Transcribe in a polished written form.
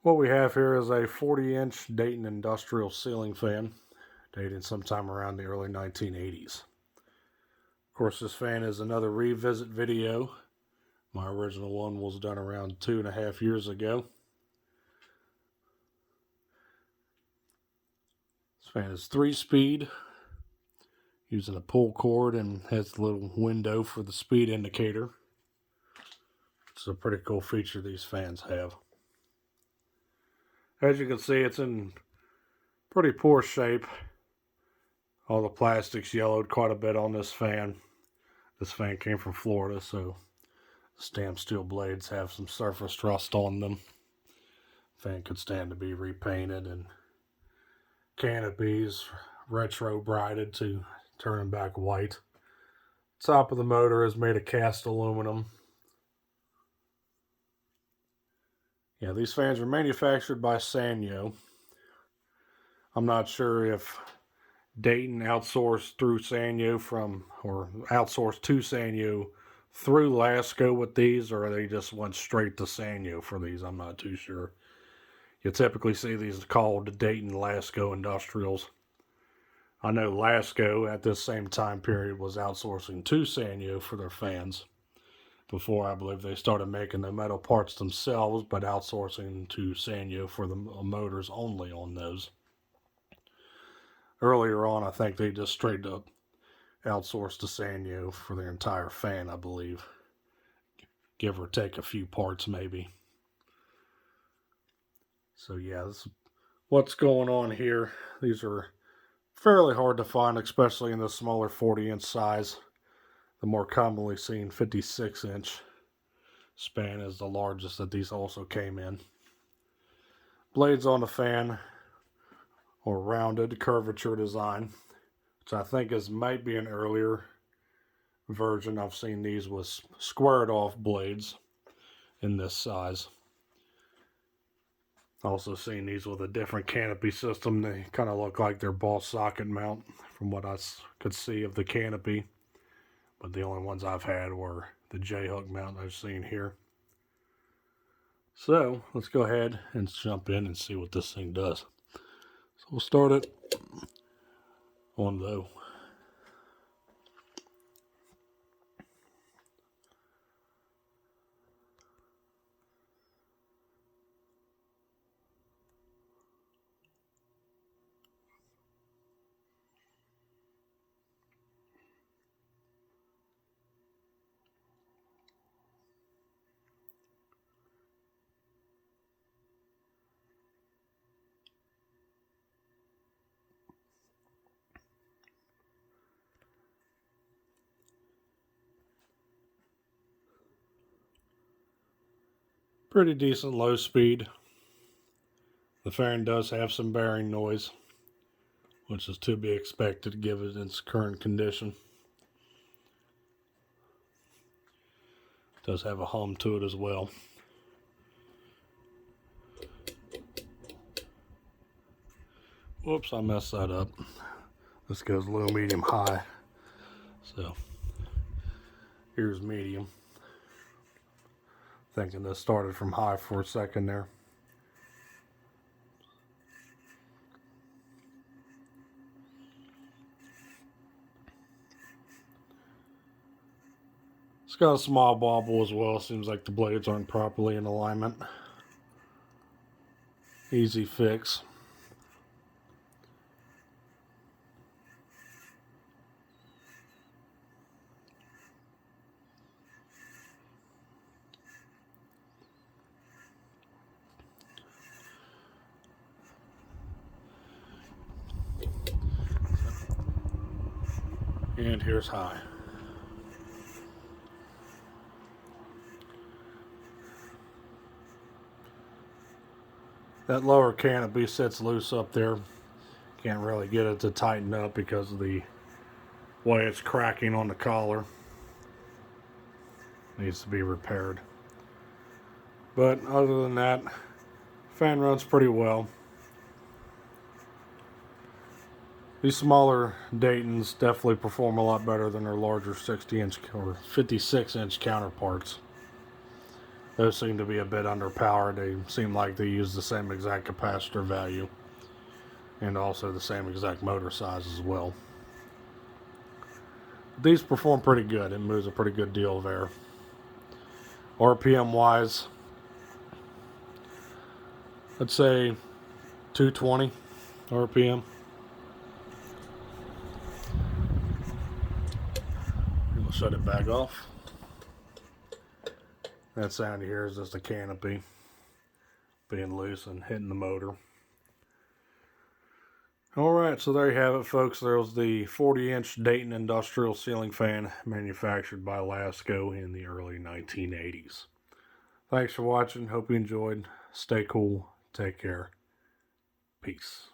What we have here is a 40-inch Dayton Industrial ceiling fan, dated sometime around the early 1980s. Of course, this fan is another revisit video. My original one was done around 2.5 years ago. This fan is 3-speed, using a pull cord, and has a little window for the speed indicator. It's a pretty cool feature these fans have. As you can see, it's in pretty poor shape. All the plastic's yellowed quite a bit on this fan. This fan came from Florida, so the stamped steel blades have some surface rust on them. Fan could stand to be repainted, and canopies retro brighted to turn them back white. Top of the motor is made of cast aluminum. Yeah, these fans are manufactured by Sanyo. I'm not sure if Dayton outsourced through Sanyo or outsourced to Sanyo through Lasco with these, or they just went straight to Sanyo for these. I'm not too sure. You typically see these called Dayton Lasco Industrials. I know Lasco at this same time period was outsourcing to Sanyo for their fans. Before, I believe they started making the metal parts themselves, but outsourcing to Sanyo for the motors only on those. Earlier on, I think they just straight up outsourced to Sanyo for their entire fan, I believe. Give or take a few parts, maybe. So yeah, this is what's going on here. These are fairly hard to find, especially in the smaller 40-inch size. The more commonly seen 56-inch span is the largest that these also came in. Blades on the fan are rounded curvature design, which I think might be an earlier version. I've seen these with squared off blades in this size. Also seen these with a different canopy system. They kind of look like their ball socket mount from what I could see of the canopy. But the only ones I've had were the J-hook mount I've seen here. So let's go ahead and jump in and see what this thing does. So we'll start it on low. Pretty decent low speed. The fan does have some bearing noise, which is to be expected given its current condition. It does have a hum to it as well. Whoops, I messed that up. This goes low, medium, high. So here's medium. Thinking this started from high for a second there. It's got a small bobble as well. Seems like the blades aren't properly in alignment. Easy fix. And here's high. That lower canopy sits loose up there. Can't really get it to tighten up because of the way it's cracking on the collar. Needs to be repaired. But other than that, fan runs pretty well. These smaller Daytons definitely perform a lot better than their larger 60-inch or 56-inch counterparts. Those seem to be a bit underpowered. They seem like they use the same exact capacitor value and also the same exact motor size as well. These perform pretty good. It moves a pretty good deal of air. RPM wise, let's say 220 RPM. We'll shut it back off. That sound you hear is just the canopy being loose and hitting the motor. Alright, so there you have it, folks. There was the 40-inch Dayton Industrial ceiling fan manufactured by Lasco in the early 1980s. Thanks for watching. Hope you enjoyed. Stay cool. Take care. Peace.